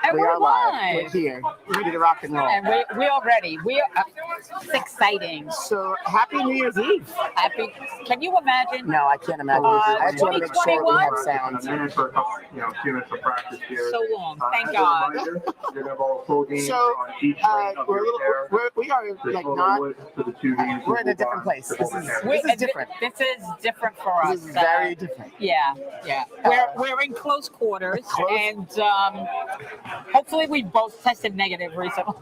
And We we're are live. live. We're here. Ready to rock and roll. And we are ready. It's exciting. So, happy New Year's Eve. Happy. Can you imagine? No, I can't imagine. I just want to make sure we have sound. For a couple, few minutes of practice here. So long. Thank As a God. reminder, you're gonna have all full games So, on each lane of we your pair. are There's like photo not. lists for the two games We're in a move different on place. to This what is we have. different. This is different for us. This is very different. Yeah. We're in close quarters, and hopefully we both tested negative recently.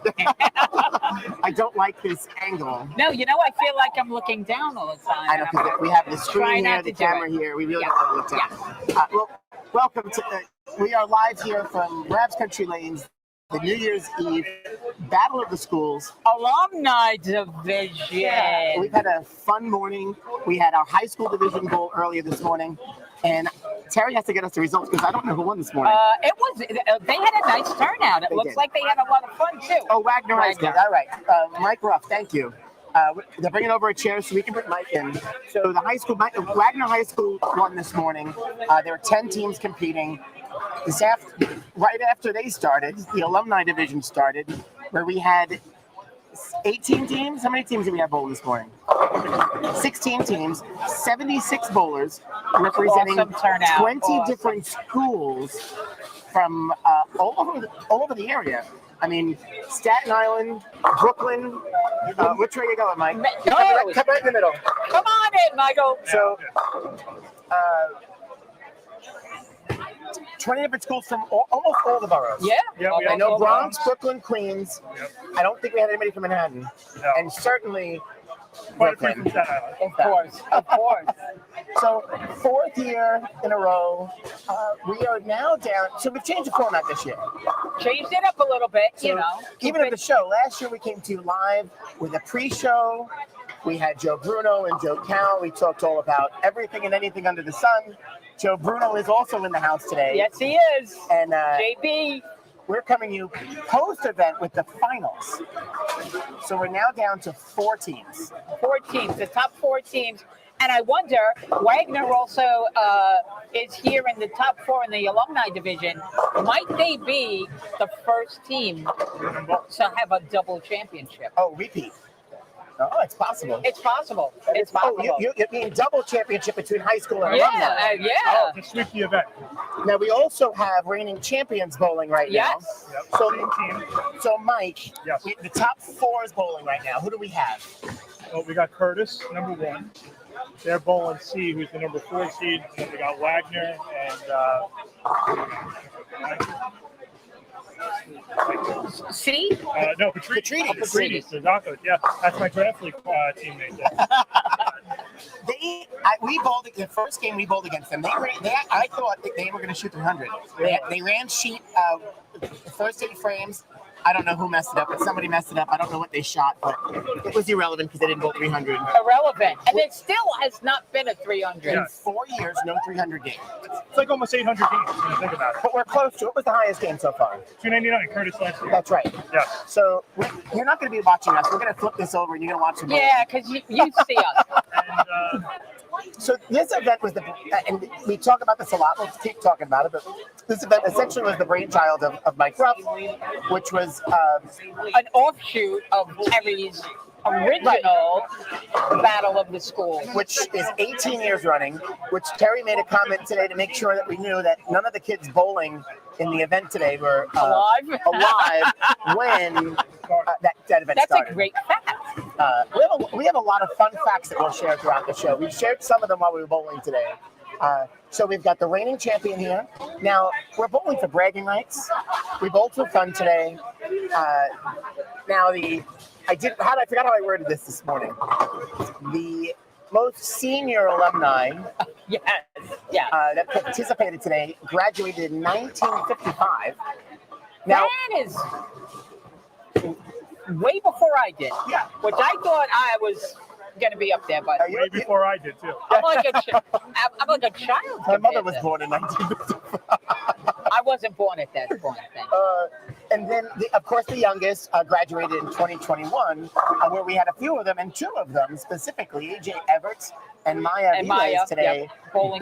I don't like this angle. No, I feel like I'm looking down all the time. I know because we have the Try screen not here, to the do camera it. here. We really Yeah. don't want to look down. Well, welcome to. We are live here from Rabs Country Lanes, the New Year's Eve Battle of the Schools. Alumni Division. We've had a fun morning. We had our high school division goal earlier this morning, and Terry has to get us the results because I don't know who won this morning. They had a nice turnout. It looks did. like they had a lot of fun too. Oh, Wagner High School. All right. Mike Ruff, thank you. They're bringing over a chair so we can bring Mike in. So the high school, Wagner High School won this morning. There were 10 teams competing. Right after they started, the Alumni Division started, where we had 18 teams. How many teams did we have bowling this morning? 16 teams, 76 bowlers, representing Awesome turnout. 20 Awesome. different schools from all over the area. I mean, Staten Island, Brooklyn. Which way are you going, Mike? Come right in the middle. Come on in, Michael. So, 20 different schools from almost all the boroughs. Yeah. I know Bronx, Brooklyn, Queens. I don't think we had anybody from Manhattan. No. And certainly Quite a few Brooklyn. from Staten Island. Of course. So, fourth year in a row, we are now down. So, we've changed the format this year. Changed it up a little bit, So even at the show, last year we came to you live with a pre-show. We had Joe Bruno and Joe Cal. We talked all about everything and anything under the sun. Joe Bruno is also in the house today. Yes, he is. And JB. we're coming you post-event with the finals. So we're now down to 4 teams. 4 teams, the top 4 teams. And I wonder, Wagner also is here in the top 4 in the Alumni Division. Might they be the first team to have a double championship? Oh, repeat. Oh, it's possible. It's possible. It's possible. Oh, you mean double championship between high school and alumni? Yeah. To sweep the event. Now, we also have reigning champions bowling right Yes. Yep. now. Same team. So Mike, Yes. the top 4 is bowling right now. Who do we have? Well, we got Curtis, number 1. They're bowling C, who's the number 4 seed. Then we got Wagner and See? no, Patrides. Patrides. Patrides. The Docos. Yeah, that's my draft league teammate there. We bowled the first game. We bowled against them. I thought that they were going to shoot 300. They ran sheet first 8 frames. I don't know who messed it up, but somebody messed it up. I don't know what they shot, but it was irrelevant because they didn't bowl 300. Irrelevant. And it still has not been a 300. In 4 years, no 300 game. It's like almost 800 games when you think about it. But we're close to it. What was the highest game so far? 299, Curtis last year. That's right. Yeah. So you're not going to be watching us. We're going to flip this over and you're going to watch them. Yeah, because you see us. And So this event was and we talk about this a lot. We'll keep talking about it, but this event essentially was the brainchild of Mike Ruff, which was An offshoot of Terry's original Battle of the Schools. which is 18 years running. Which Terry made a comment today to make sure that we knew that none of the kids bowling in the event today were Alive? when that event That's started. a great fact. We have a lot of fun facts that we'll share throughout the show. We've shared some of them while we were bowling today. So we've got the reigning champion here. Now, we're bowling for bragging rights. We bowled for fun today. I forgot how I worded this morning. The most senior alumni Yes. Yeah. that participated today graduated in 1955. Now, That is way before I did. Yeah. Which I thought I was going to be up there, but way before I did, too. I'm like a child. my mother compared was to- born in 1955. I wasn't born at that point. And then, of course, the youngest graduated in 2021, where we had a few of them, and 2 of them specifically, AJ Everts and Maya And Viles Maya, today, yep. Bowling.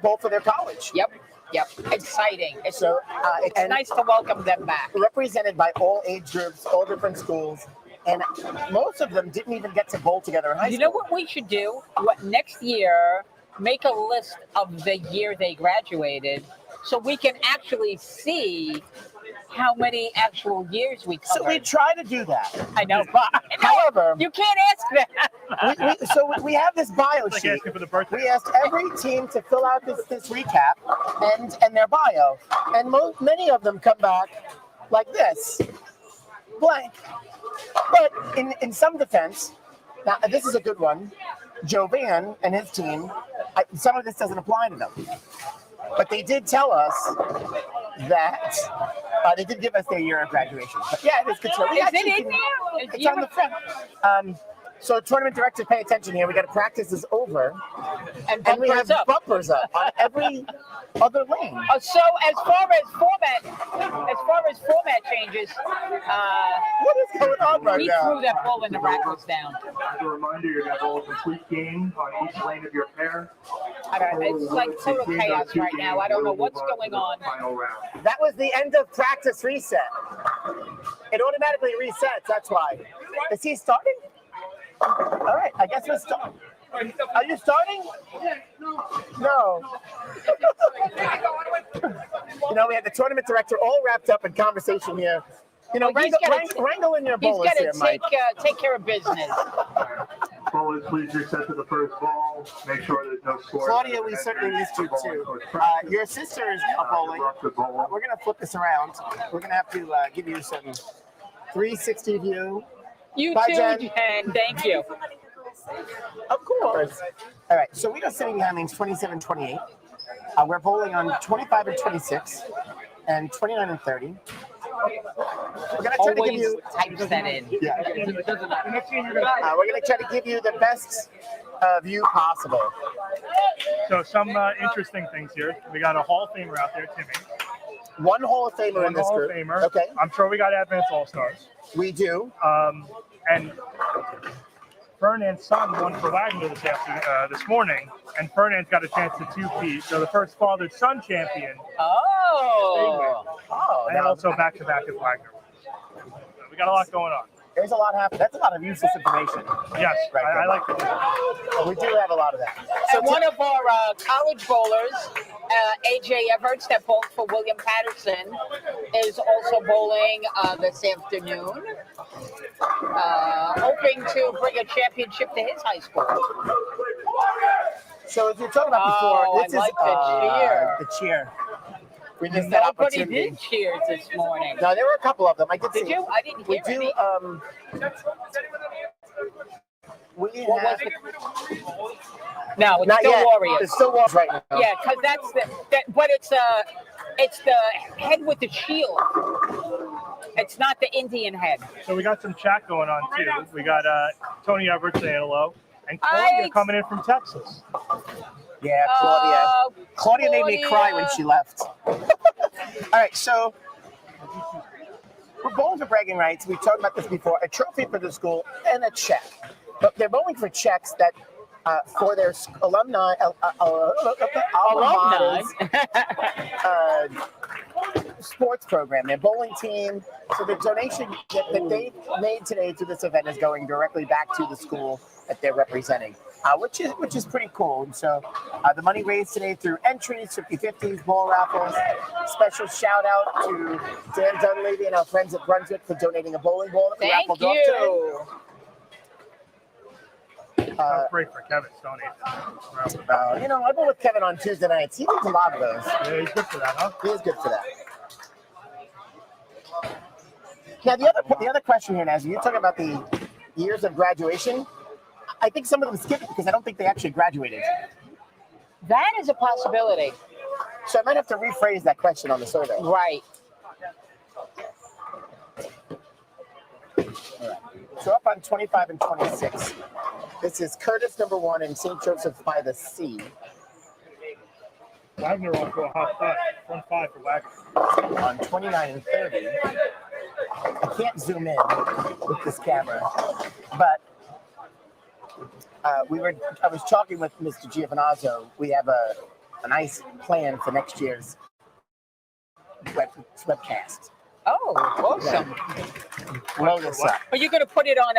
bowled for their college. Yep. Yep, exciting. It's and nice to welcome them back. represented by all age groups, all different schools, and most of them didn't even get to bowl together in high school. You know what we should do? What next year? Make a list of the year they graduated, so we can actually see how many actual years we covered. So we try to do that. I know, but However, you can't ask that. we have this bio It's like sheet. asking for the birthday. We asked every team to fill out this recap and their bio, and many of them come back like this, blank. But in some defense, now this is a good one. Jovan and his team, some of this doesn't apply to them, but they did tell us that they did give us their year of graduation. But yeah, it is good to know. We Is got it two in teams. there? It's on the front. So tournament director, pay attention here. We got to practice is over, And and we bumpers have up. bumpers up on every other lane. So as far as format changes, What is going on right we now? threw that ball and the rackets down. As a reminder, you're going to bowl a complete game on each lane of your pair. I don't know, it's like total chaos right now. I don't know what's going on. Final round. That was the end of practice reset. It automatically resets. That's why. Is he starting? All right, I guess we're starting. Are you starting? No. You know, we had the tournament director all wrapped up in conversation here. You know, Well, he's wrangle in your He's bowlers got here, to Mike. take care of business. Bowlers, please reset to the first ball. Make sure there's no score. Claudia, we certainly missed you too. Your sister is bowling. We're going to flip this around. We're going to have to give you some 360 view. You Bye, too, Jen. Jen. Thank you. Of course. All right, so we got sitting behind lanes 27, 28. We're bowling on 25 and 26 and 29 and 30. We're going to try to give Always you types that in. yeah. We're going to try to give you the best view possible. So some interesting things here. We got a Hall of Famer out there, Timmy. One Hall of Famer in One this Hall group. of Famer. Okay, I'm sure we got Advanced All-Stars. we do. And Fernand's son won for Wagner this morning, and Fernand's got a chance to two-peat. So the first father-son champion, Oh. Oh, and also back-to-back at Wagner. So we got a lot going on. there's a lot happening. That's a lot of useless information. Yes, Right I there. like to do that. We do have a lot of that. And one of our college bowlers, AJ Everts, that bowled for William Patterson, is also bowling this afternoon, hoping to bring a championship to his high school. So as you were talking about before, Oh, this I is like the cheer. The cheer. We missed that Nobody opportunity. did cheers this morning. No, there were a couple of them. I did see. Did you? I didn't We hear do. any. We What have, was it? No, it's not still yet. Warriors. It's still Warriors right now. Yeah, because but it's the head with the shield. It's not the Indian head. So we got some chat going on too. We got Tony Everett saying hello, and Claudia Hi. coming in from Texas. Yeah, Claudia. Oh, Claudia made me cry when she left. All right, so we're bowling for bragging rights. We've talked about this before. A trophy for the school and a check. But they're bowling for checks that for their alumni, Alumni. sports program, their bowling team. So the donation that they made today to this event is going directly back to the school that they're representing, which is pretty cool. And so the money raised today through entries, 50/50s, ball raffles. Special shout out to Dan Dunleavy and our friends at Brunswick for donating a bowling ball that we Thank raffled off today. you. That's great for Kevin's donation. You know, I bowl with Kevin on Tuesday nights. He needs a lot of those. Yeah, he's good for that, huh? He is good for that. Now, the other question here, Nazzy, you're talking about the years of graduation. I think some of them skip it because I don't think they actually graduated. That is a possibility. So I might have to rephrase that question on the survey. Right. So up on 25 and 26. This is Curtis #1 in St. Joseph's by the Sea. Wagner on for a hot five. 1-5 for Wagner. On 29 and 30. I can't zoom in with this camera, but I was talking with Mr. Giovinazzo. We have a nice plan for next year's webcast. Oh, awesome. Blow this up. Are you going to put it on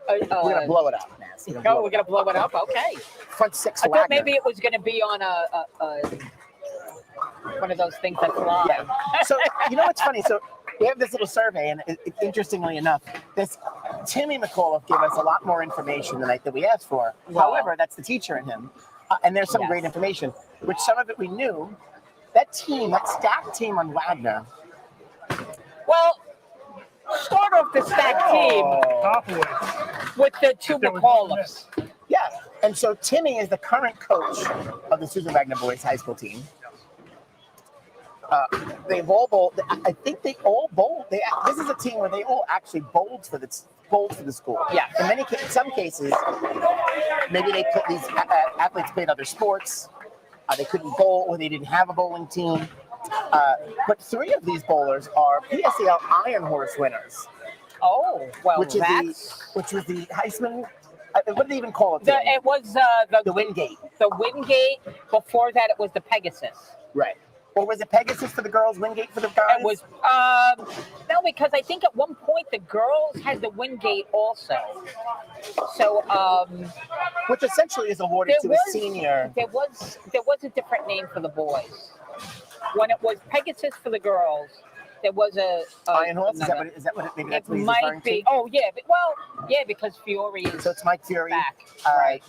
We're gonna blow it up, Naz. we're going to blow it up? Okay. Front six. I thought Wagner. maybe it was going to be on one of those things that fly. Yeah. So you know what's funny? So we have this little survey, and interestingly enough, this Timmy McAuliffe gave us a lot more information than we asked for. Wow. However, that's the teacher in him, and there's some Yes. great information, which some of it we knew. That team, that stacked team on Wagner. Well, start off the stack team Hopwood. with the two There was one miss. McAuliffes. Yeah, and so Timmy is the current coach of the Susan Wagner boys high school team. They've all bowled. I think they all bowled. This is a team where they all actually bowled for the school. Yeah. In some cases, maybe these athletes played other sports. They couldn't bowl, or they didn't have a bowling team. But 3 of these bowlers are PSEL Iron Horse winners, Oh, well, which was the Heisman. What did they even call it? it was The Wingate. The Wingate. Before that, it was the Pegasus. Right. Or was it Pegasus for the girls, Wingate for the guys? It was no, because I think at one point the girls had the Wingate also. So Which essentially is awarded to a senior. There was a different name for the boys. When it was Pegasus for the girls, there was a Iron Horse? another. Is that what maybe It that's what he's referring might be. to? Oh yeah, because Fiore is So it's Mike Fury. back. Right.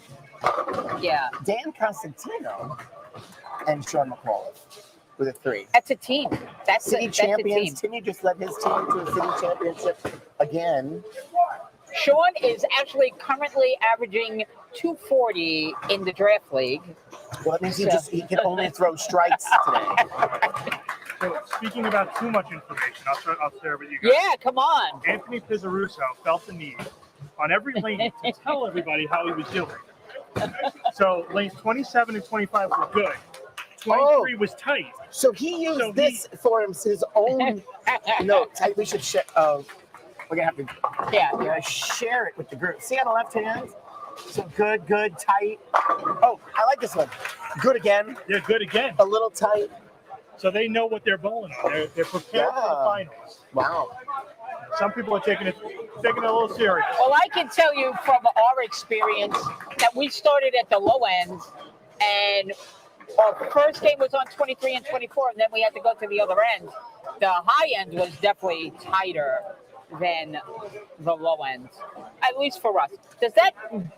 Yeah, Dan Constantino and Sean McAuliffe were the 3. that's a team. That's City a team. champions. Timmy just led his team to a city championship again. Sean is actually currently averaging 240 in the draft league. Well, that means he can only throw strikes today. So speaking about too much information, I'll share with you guys. Yeah, come on. Anthony Pizzarusso felt the need on every lane to tell everybody how he was doing. So lanes 27 and 25 were good. 23 was tight. So he used this for his own notes. We should share. Oh, we're gonna have to. Yeah. We're gonna share it with the group. See on the left hand. So good, tight. Oh, I like this one. Good again. They're good again. A little tight. So they know what they're bowling on. They're prepared for the finals. Wow. Some people are taking it a little serious. Well, I can tell you from our experience that we started at the low end, and our first game was on 23 and 24, and then we had to go to the other end. The high end was definitely tighter than the low end, at least for us. Does that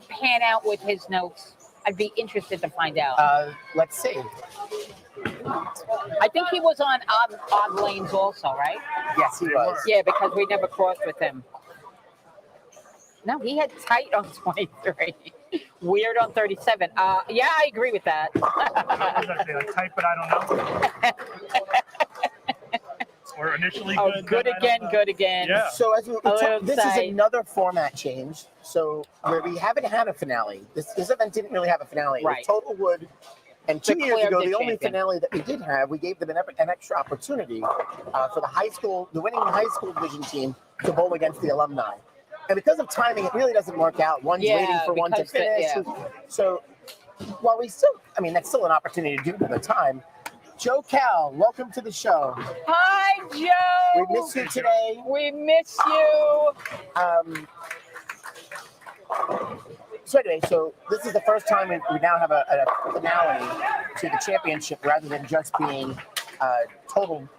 pan out with his notes? I'd be interested to find out. Let's see. I think he was on odd lanes also, right? Yes, he was. Yeah, because we never crossed with him. No, he had tight on 23. Weird on 37. Yeah, I agree with that. What was I saying? Like tight, but I don't know. Or initially good. Oh, good again. Yeah. So as this is Outside. another format change. So where we haven't had a finale. This event didn't really have a finale. It was Right. Total Wood. And 2 years Declared ago, the the only champion. finale that we did have, we gave them an extra opportunity for the winning high school division team to bowl against the alumni. And because of timing, it really doesn't work out. One's Yeah, waiting for one to because finish. So while that's still an opportunity to do it at the time. Joe Cal, welcome to the show. Hi, Joe. We miss you today. We miss you. So anyway, this is the first time we now have a finale to the championship rather than just being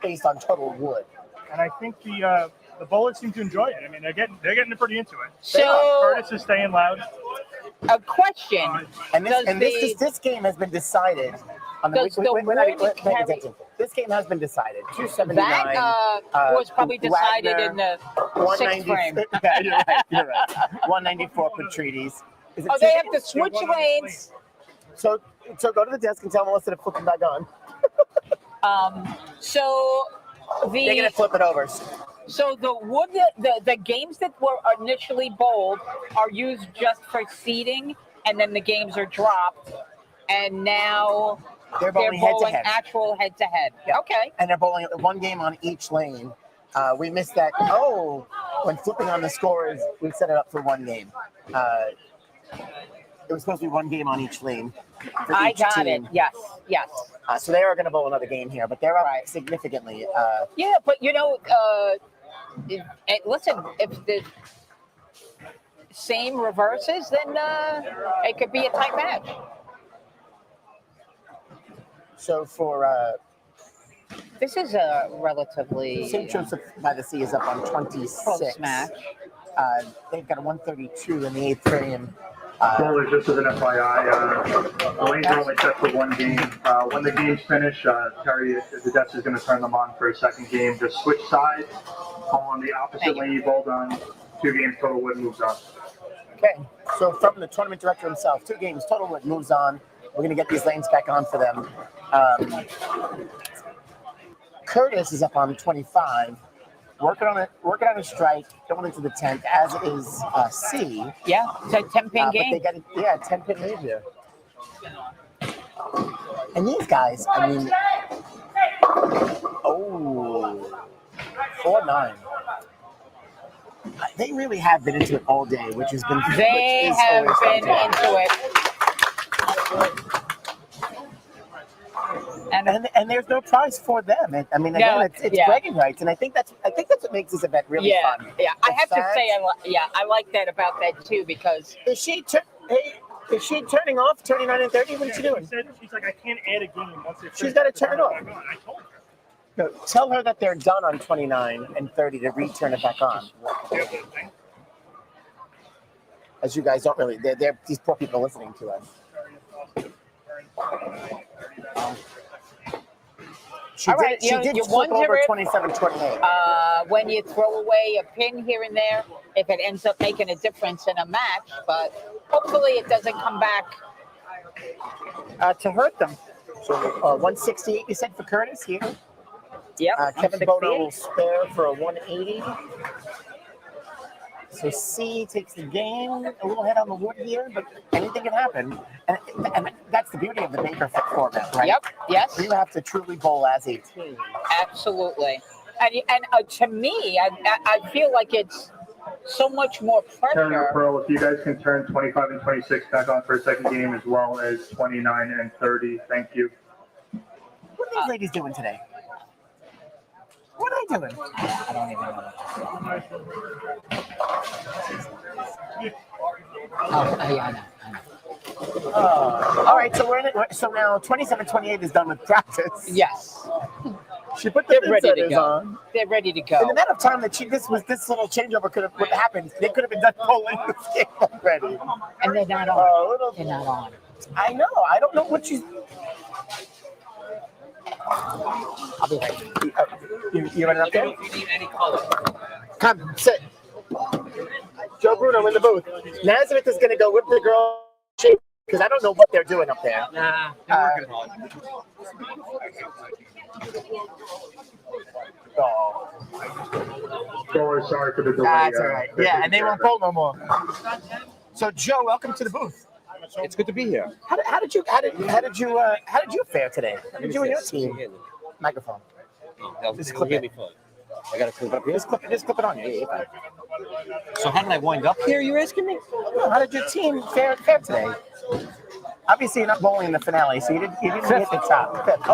based on Total Wood. And I think the bowlers seem to enjoy it. I mean, they're getting pretty into it. So, Curtis is staying loud. a question. And Does this game has been decided. On Does the wait, wood pay carry- attention. This game has been decided. 279. That was probably decided Wagner, in the 190 sixth frame. Yeah, you're right. 194 Patrides. Is it Oh, they two- have to switch one on the lanes. So go to the desk and tell Melissa to flip it back on. So They're gonna flip it over. So the games that were initially bowled are used just for seeding, and then the games are dropped, and now They're bowling head to bowling head. actual head to head. Yeah. Okay. And they're bowling one game on each lane. We missed that. When flipping on the scores, we set it up for one game. It was supposed to be one game on each lane. For I each got team. it. Yes, yes. So they are going to bowl another game here, but they're up significantly. Yeah, but you know, listen, if the same reverses, then it could be a tight match. So for This is a relatively St. Joseph by the Sea is up on 26. close match. They've got a 132 in the 8th frame. Bowlers, just as an FYI, the lanes are only set for one game. When the game's finished, Terry, the desk is going to turn them on for a second game. Just switch sides, call on the opposite lane you bowled on. 2 games total wood moves on. Okay, so from the tournament director himself, 2 games total wood moves on. We're going to get these lanes back on for them. Curtis is up on 25. Working on a strike, going into the 10th, as is C. Yeah, it's a 10-pin game. But they got a 10-pin lead here. And these guys, I mean, 4-9. They really have been into it all day, which has been. They have been into it. And there's no prize for them. I mean, again, it's bragging rights, and I think that's what makes this event really fun. Yeah, I have to say, I like that about that too, because is she turning off 29 and 30? What is she doing? She's like, I can't add a game once it's. She's got to turn it off. I told her. No, tell her that they're done on 29 and 30 to return it back on. As you guys don't really, they're these poor people listening to us. She did flip over 27-28. When you throw away a pin here and there, if it ends up making a difference in a match, but hopefully it doesn't come back to hurt them. So 168, you said, for Curtis here? Yep. Kevin Bono will spare for a 180. So C takes the game, a little head on the wood here, but anything can happen. And that's the beauty of the Baker format, right? Yep, yes. You have to truly bowl as a team. Absolutely. And to me, I feel like it's so much more pressure. Pearl, if you guys can turn 25 and 26 back on for a second game, as well as 29 and 30. Thank you. What are these ladies doing today? What are they doing? I don't even know. I know. All right, so we're in it. So now 27-28 is done with practice. Yes. She put They're ready to go. on. They're ready to go. In the amount of time that this little changeover could have happened, they could have been done bowling this game already. And they're not on. They're not on. I know. I don't know what she's. I'll be right back. You running up there? You need any color. Come, sit. Joe Bruno in the booth. Nazareth is going to go whip the girl shape because I don't know what they're doing up there. Nah, they're working hard. Bowler, sorry for the delay. That's all right. Yeah, and they won't bowl no more. So Joe, welcome to the booth. It's good to be here. How did you fare today? How did you and your team? Microphone. Just clip it. I got to clip up here. Just clip it on you. So how did I wind up here? You're asking me? How did your team fare today? Obviously, you're not bowling in the finale, so you didn't hit the top. Fifth.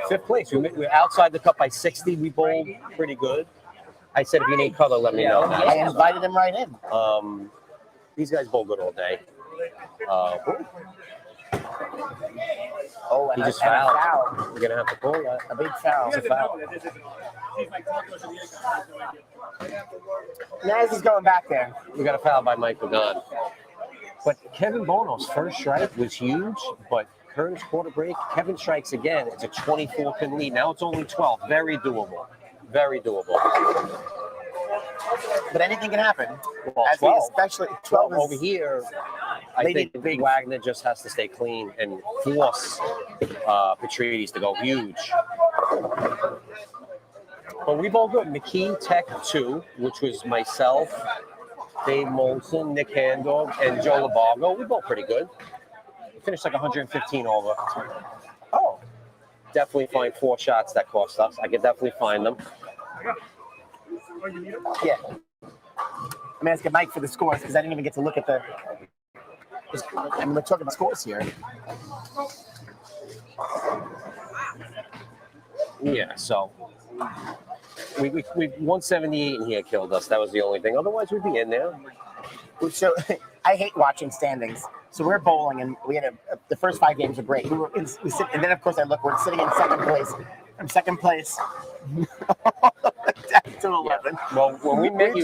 Fifth place. We're outside the cup by 60. We bowled pretty good. I said if you need color, let me know. I invited them right in. These guys bowl good all day. And he just and a fouled. foul. We're gonna have to call that. A big foul. It's a foul. Naz is going back there. We got a foul by Mike Pagan. But Kevin Bono's first strike was huge, but Curtis quarter break, Kevin strikes again. It's a 24-pin lead. Now it's only 12. Very doable. Very doable. But anything can happen. Well, As 12. especially 12 over here, I think big. Wagner just has to stay clean and force Petrides to go huge. But we both good. McKee, Tech 2, which was myself, Dave Molson, Nick Handog, and Joe Labargo. We both pretty good. We finished like 115 over. Oh. Definitely find 4 shots that cost us. I could definitely find them. Yeah. I'm asking Mike for the scores because I didn't even get to look at the. I mean, we're talking about scores here. Yeah, so we 178 in here killed us. That was the only thing. Otherwise, we'd be in there. So I hate watching standings. So we're bowling, and we had the first 5 games were great. And then of course we're sitting in second place. From second place down to 11. Well, when we met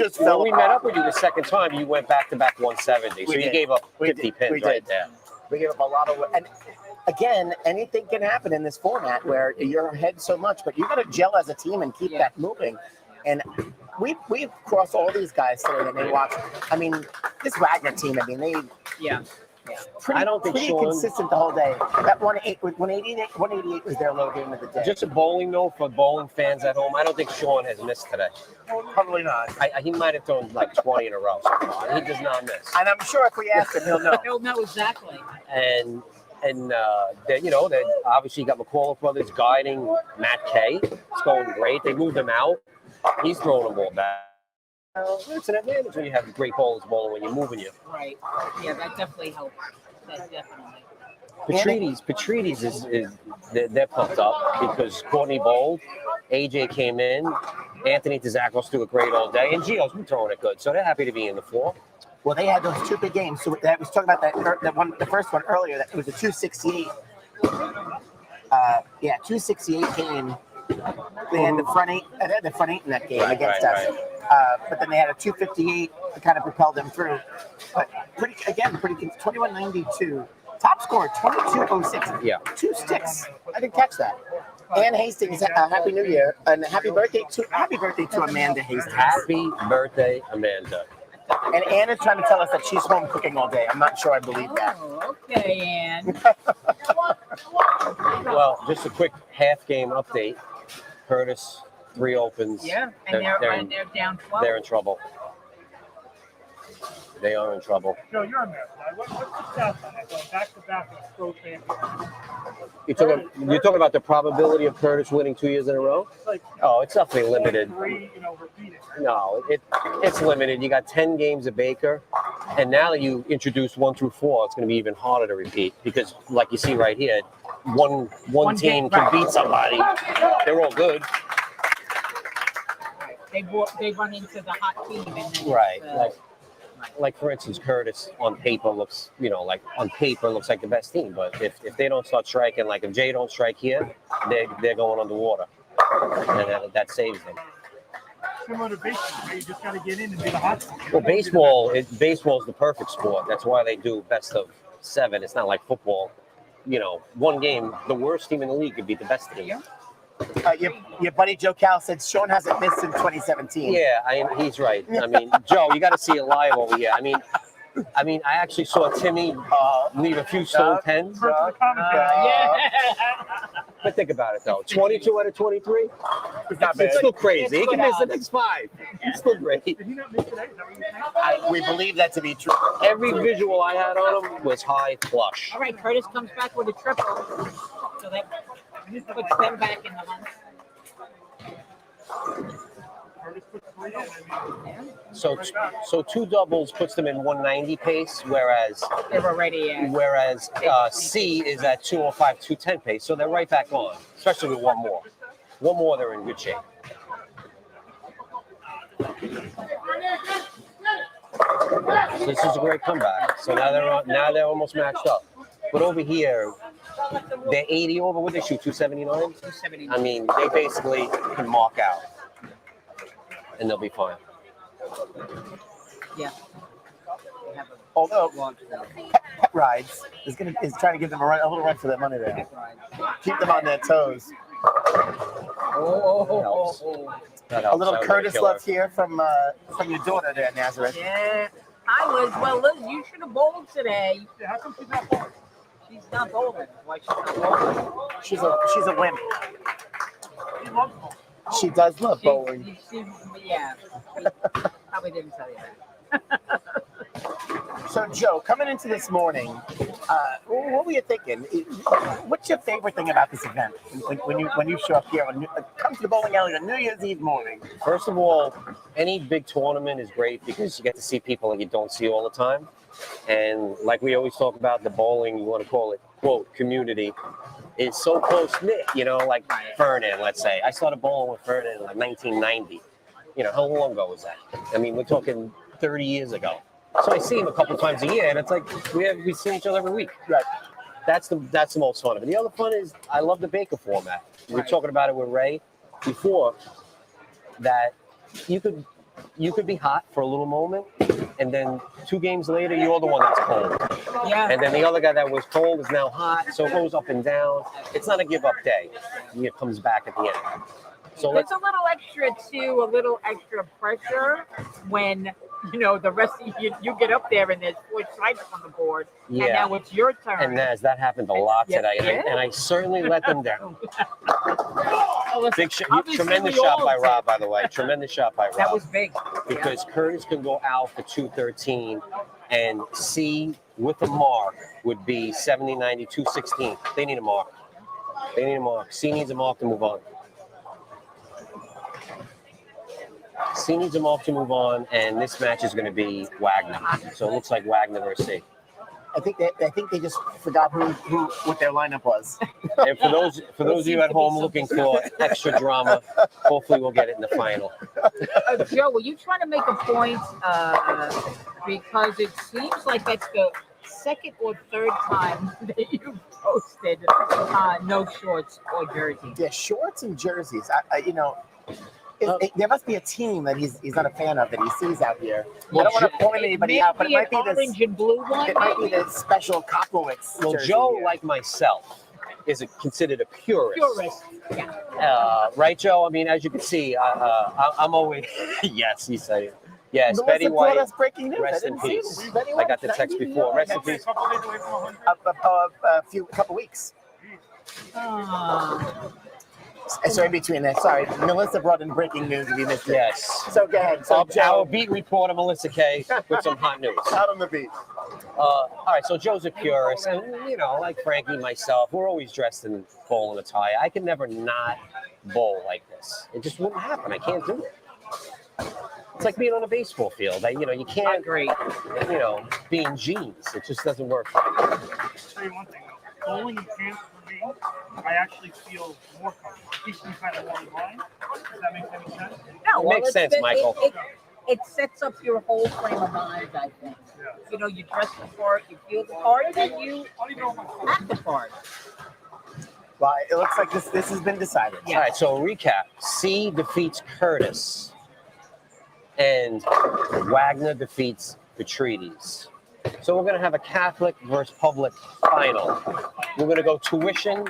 up with you the second time, you went back to back 170. So you gave up 50 pins right there. We gave up a lot of, and again, anything can happen in this format where you're ahead so much, but you got to gel as a team and keep that moving. And we've crossed all these guys today, and they watch. I mean, this Wagner team. I mean, they pretty, I don't think pretty Sean, consistent the whole day. That 188 was their low game of the day. Just a bowling note for bowling fans at home. I don't think Sean has missed today. Probably not. He might have thrown like 20 in a row. So far. He does not miss. And I'm sure if we ask him, he'll know. He'll know exactly. And they obviously got McCullough brothers guiding Matt Kay. It's going great. They moved him out. He's throwing the ball back. It's an advantage when you have great bowlers bowling when you're moving you. Right. Yeah, that definitely helps. That definitely. Patrides is they're pumped up because Courtney bowled, AJ came in, Anthony Tizakos threw it great all day, and Gio's been throwing it good, so they're happy to be in the floor. Well, they had those 2 big games. So that was talking about that one, the first one earlier. That it was a 268. 268 game. They had the front 8. They had the front 8 in that game against us. But then they had a 258 to kind of propel them through. But pretty 2192. Top score 2206. Yeah. 2 sticks. I didn't catch that. Ann Hastings, Happy New Year and happy birthday to Amanda Hastings. Happy birthday, Amanda. And Ann is trying to tell us that she's home cooking all day. I'm not sure I believe that. Oh, okay, Ann. Well, just a quick half game update. Curtis, 3 opens. Yeah, and they're down 12. They're in trouble. They are in trouble. Joe, you're a math guy. What's the stats on that? Going back to back in a pro fan. You're talking about the probability of Curtis winning 2 years in a row? It's definitely limited. 3, repeating. No, it's limited. You got 10 games of Baker, and now that you introduce 1 through 4, it's going to be even harder to repeat because, like you see right here, one team can beat somebody. They're all good. They run into the hot team. And then Right. Like for instance, Curtis on paper looks like the best team. But if they don't start striking, like if Jay don't strike here, they're going underwater, and that saves them. Similar to baseball, you just got to get in and be the hot team. Well, baseball is the perfect sport. That's why they do best of 7. It's not like football. One game, the worst team in the league could beat the best team. Your buddy Joe Cal said Sean hasn't missed in 2017. Yeah, he's right. I mean, Joe, you got to see it live over here. I mean, I actually saw Timmy leave a few stone pens. But think about it though, 22 out of 23. It's not bad. It's still crazy. He can miss the next 5. It's still great. Did he not miss today? Is that what you're saying? We believe that to be true. Every visual I had on him was high flush. All right, Curtis comes back with a triple. So that puts them back in the hunt. So 2 doubles puts them in 190 pace, whereas They're already C is at 205, 210 pace. So they're right back on, especially with 1 more. 1 more, they're in good shape. So this is a great comeback. So now they're almost matched up. But over here, they're 80 over. What they shoot? 279. 279. I mean, they basically can mark out, and they'll be fine. Yeah. Although Pet Rides is trying to give them a little run for their money there. Keep them on their toes. That A helps. little That was Curtis a killer. love here from your daughter there, Nazareth. Yeah. Liz, you should have bowled today. Yeah, how come she's not bowling? She's not bowling. Why she's not bowling? She's a wimp. She loves bowling. She does love bowling. Yeah. Probably didn't tell you that. So, Joe, coming into this morning, what were you thinking? What's your favorite thing about this event when you show up here come to the bowling alley on New Year's Eve morning? First of all, any big tournament is great because you get to see people that you don't see all the time. And like we always talk about, the bowling, you want to call it, quote, community, is so close-knit, like Fernan, let's say. I started bowling with Fernan in like 1990. How long ago was that? I mean, we're talking 30 years ago. So I see him a couple times a year, and it's like we see each other every week. Right. That's the most fun of it. The other fun is I love the Baker format. We were talking about it with Ray before, that you could be hot for a little moment, and then 2 games later, you're the one that's cold. Yeah. And then the other guy that was cold is now hot, so it goes up and down. It's not a give-up day. It comes back at the end. So There's a little extra too, a little extra pressure when the rest of you get up there and there's 4 strikes on the board, and now it's your turn. And that happened a lot today, and I certainly let them down. Tremendous shot by Rob, by the way. Tremendous shot by Rob. That was big. Because Curtis can go out for 213, and C with a mark would be 70, 90, 216. They need a mark. C needs a mark to move on. C needs a mark to move on, and this match is going to be Wagner. So it looks like Wagner versus C. I think they just forgot what their lineup was. And for those of you at home looking for extra drama, hopefully we'll get it in the final. Joe, were you trying to make a point? Because it seems like that's the second or third time that you posted no shorts or jerseys. Yeah, shorts and jerseys. There must be a team that he's not a fan of that he sees out here. I don't want to point anybody out, but it might be orange and blue one. It might be the special Kopowitz. Well, jersey Joe, here. like myself, is considered a purist. Yeah. Right, Joe? I mean, as you can see, I'm always yes. He's saying yes. Melissa Betty brought White, us breaking news. rest I in didn't see peace. it. Betty I White, got the text before. Rest in peace. A couple weeks. So in between that, sorry, Melissa brought in breaking news if you missed it. Yes. So go ahead. So Our Joe, beat reporter, Melissa Kay, with some hot news. out on the beat. All right, so Joe's a purist, and like Frankie, myself, we're always dressed in bowling attire. I could never not bowl like this. It just wouldn't happen. I can't do it. It's like being on a baseball field. You can't, be in jeans. It just doesn't work. I'll tell you one thing, though. Bowling in pants for me, I actually feel more comfortable. It keeps me kind of more in line. Does that make any sense? No, well, Makes sense, Michael. It sets up your whole frame of mind, I think. Yeah. You dress the part, you feel the part, and you act the part. Well, it looks like this has been decided. All right, so recap. C defeats Curtis, and Wagner defeats Petrides. So we're going to have a Catholic versus public final. We're going to go tuition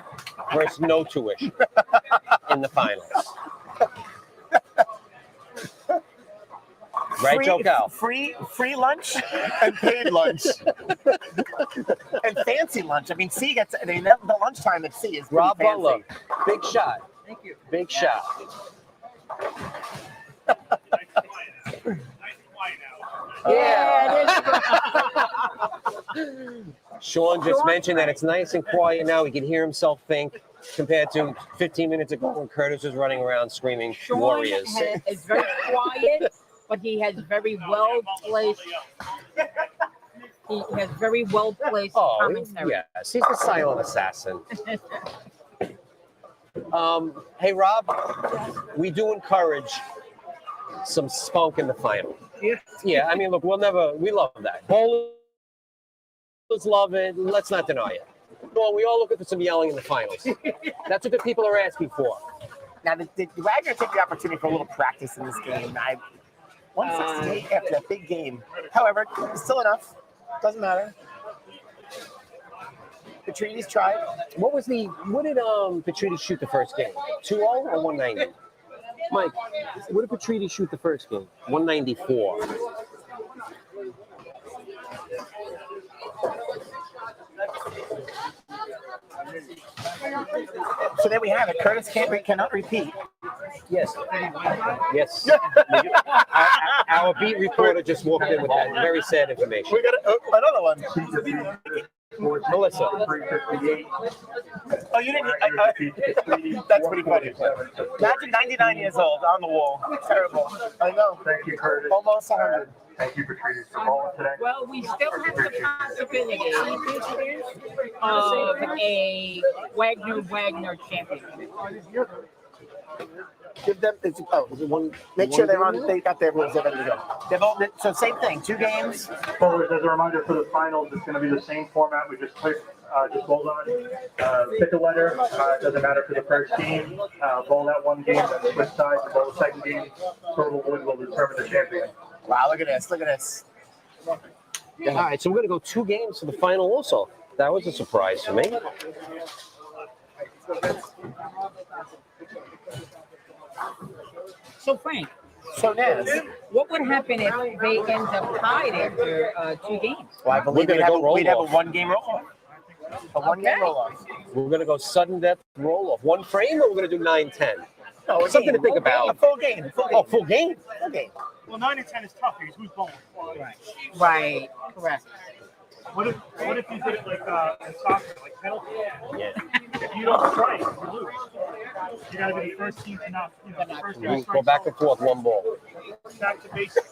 versus no tuition in the finals. Right, Joe Cal? Free lunch and paid lunch. And fancy lunch. I mean, the lunchtime at C is Rob fancy. Butler, big shot. Thank you. Big shot. Sean just mentioned that it's nice and quiet now. He can hear himself think compared to 15 minutes ago when Curtis was running around screaming Warriors. Sean is very quiet, but he has very well placed. He has very well placed commentary. Yes, he's the silent assassin. Hey, Rob, we do encourage some spunk in the final. Yeah, I mean, look, we love that. Bowlers love it. Let's not deny it. Well, we all looking for some yelling in the finals. That's what the people are asking for. Now, did Wagner take the opportunity for a little practice in this game? 168 after that big game. However, still enough. Doesn't matter. Petrides tried. What did Petrides shoot the first game? 2-0 or 190? Mike, what did Petrides shoot the first game? 194. So there we have it. Curtis cannot repeat. Yes. Yes. Our beat reporter just walked in with that very sad information. We got another one. Melissa. 358. Oh, you didn't. That's pretty funny. Imagine 99 years old on the wall. Terrible. I know. Thank you, Curtis. Almost 100. Thank you for treating us so well today. Well, we still have the possibility of a Wagner championship. Give them. Is it one? Make sure they're on. They got their rules. They're ready to go. They've all, so same thing. 2 games. Forward, as a reminder for the finals, it's going to be the same format. We just click, just hold on, pick a letter. It doesn't matter for the first game. Bowl that one game, then switch sides, and bowl the second game. Total win will determine the champion. Wow! Look at this. Look at this. All right, so we're going to go 2 games to the final also. That was a surprise for me. So, Frank, So Naz, what would happen if they end up tied after 2 games? well, I believe We're gonna we'd have a roll-off. 1-game roll-off. A 1-game roll-off. We're going to go sudden death roll off. 1 frame, or we're going to do 9-10? No, a Something game. to think about. A full game. Full game. Oh, full game? Full game. Well, 9 and 10 is tough because who's bowling? Right, correct. What if you did it like in soccer, like penalty? Yeah. If you don't strike, you lose. You got to be the first team to not, the first team to We strike. go back and forth, 1 ball. Back to basics.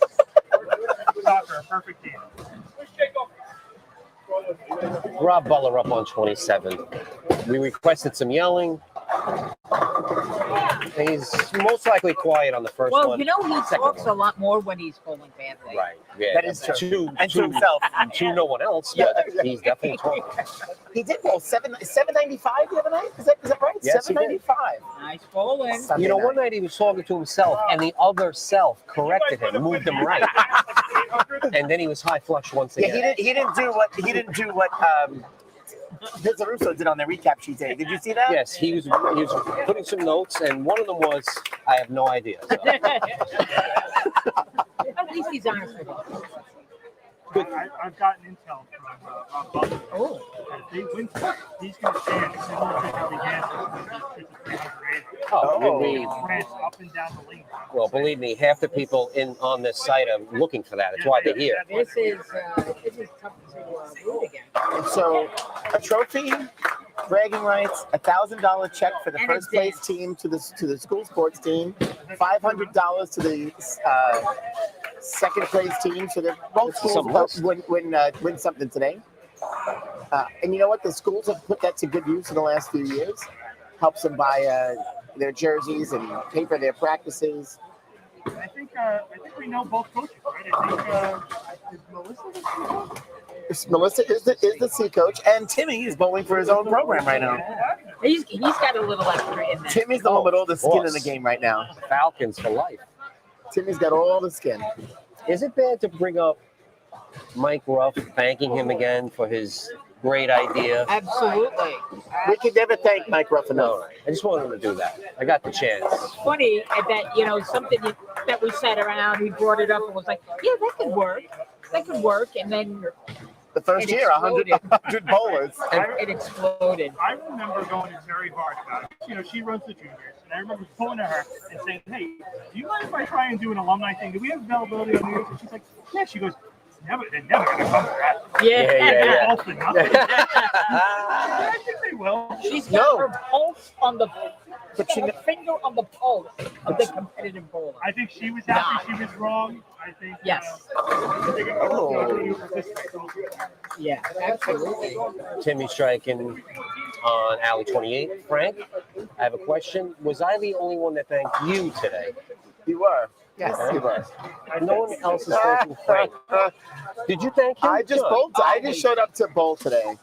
Soccer, a perfect game. Rob Butler up on 27. We requested some yelling. And he's most likely quiet on the first Well, one. you know, he Second talks one. a lot more when he's bowling badly. Right. Yeah. That is true. And to to himself. To no one else, Yeah. but he's definitely talking. He did bowl 795 the other night. Is that right? Yes, he did. 795. Nice bowling. Sunday You know, one night. night he was talking to himself, and the other self corrected him, moved him right, and then he was high flush once Yeah, again. he didn't do what Pizzarusso did on their recap sheet today. Did you see that? Yes, he was putting some notes, and one of them was, "I have no idea." So, At least he's honest with us. I've gotten intel from Rob Butler. Oh. If they win, he's going to stand similar to how he dances with the 380. we Prance up and down the lane. well, believe me, half the people on this site are looking for that. That's why they're here. This is tough to root again. So a trophy, bragging rights, $1,000 check for the And first a place dance. team to the school sports team, $500 to the second place team. So that both schools Something will else. win something today. And you know what? The schools have put that to good use in the last few years. Helps them buy their jerseys and pay for their practices. I think we know both coaches, right? I think is Melissa the coach? Melissa is the C coach, and Timmy is bowling for his own program right now. He's got a little extra in there. Timmy's the one with all the skin in course. the game right now. Falcons for life. Timmy's got all the skin. Is it bad to bring up Mike Ruff, thanking him again for his great idea? Absolutely. We can never thank Mike Ruff enough. No, I just wanted to do that. I got the chance. It's funny that, you know, something that we sat around, he brought it up and was like, yeah, that could work. That could work. And then The first It year, 100 bowlers. it exploded. I remember going to Terry Hart about it. You know, she runs the juniors, and I remember going to her and saying, "Hey, do you mind if I try and do an alumni thing? Do we have availability on New Year's?" And she's like, "Yeah." She goes, "They're never gonna come to that. Yeah. All for nothing." I think they will. She's No. got her pulse on the But she, her finger on the pulse of the competitive bowler. I think she was happy. She was wrong. I think. Yes. Yeah, absolutely. Timmy striking on alley 28. Frank, I have a question. Was I the only one that thanked you today? you were. Yes, you were. No one else is thanking Frank. Did you thank him? I just Good. bowled. I just showed up to bowl today.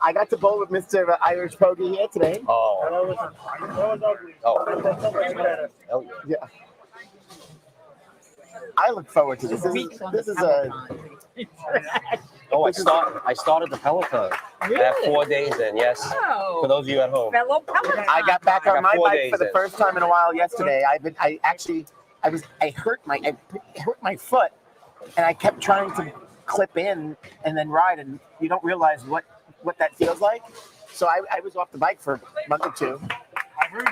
I got to bowl with Mr. Irish Pogie here today. Oh. Oh. Oh, yeah. Yeah. I look forward to this. This is a. Oh, I started the Peloton. I have 4 days in, yes. Oh, For those of you at home. fellow Peloton. I got back I on got my 4 bike days for the in. first time in a while yesterday. I hurt my foot, and I kept trying to clip in and then ride, and you don't realize what that feels like. So I was off the bike for a month or two. I heard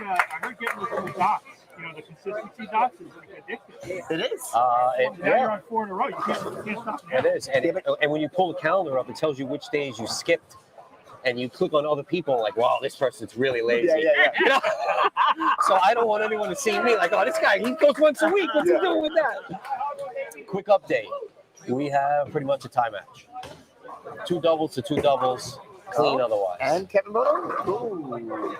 getting those little dots. You the consistency dots is like addictive. It is. Now you're Yeah. on 4 in a row. You can't stop now. It is, and when you pull the calendar up, it tells you which days you skipped, and you click on other people like, wow, this person's really lazy. Yeah. You know? So I don't want anyone to see me like, oh, this guy, he goes once a week. What's he doing with that? Quick update. We have pretty much a tie match. 2 doubles to 2 doubles, clean otherwise. And Kevin Bono? Ooh.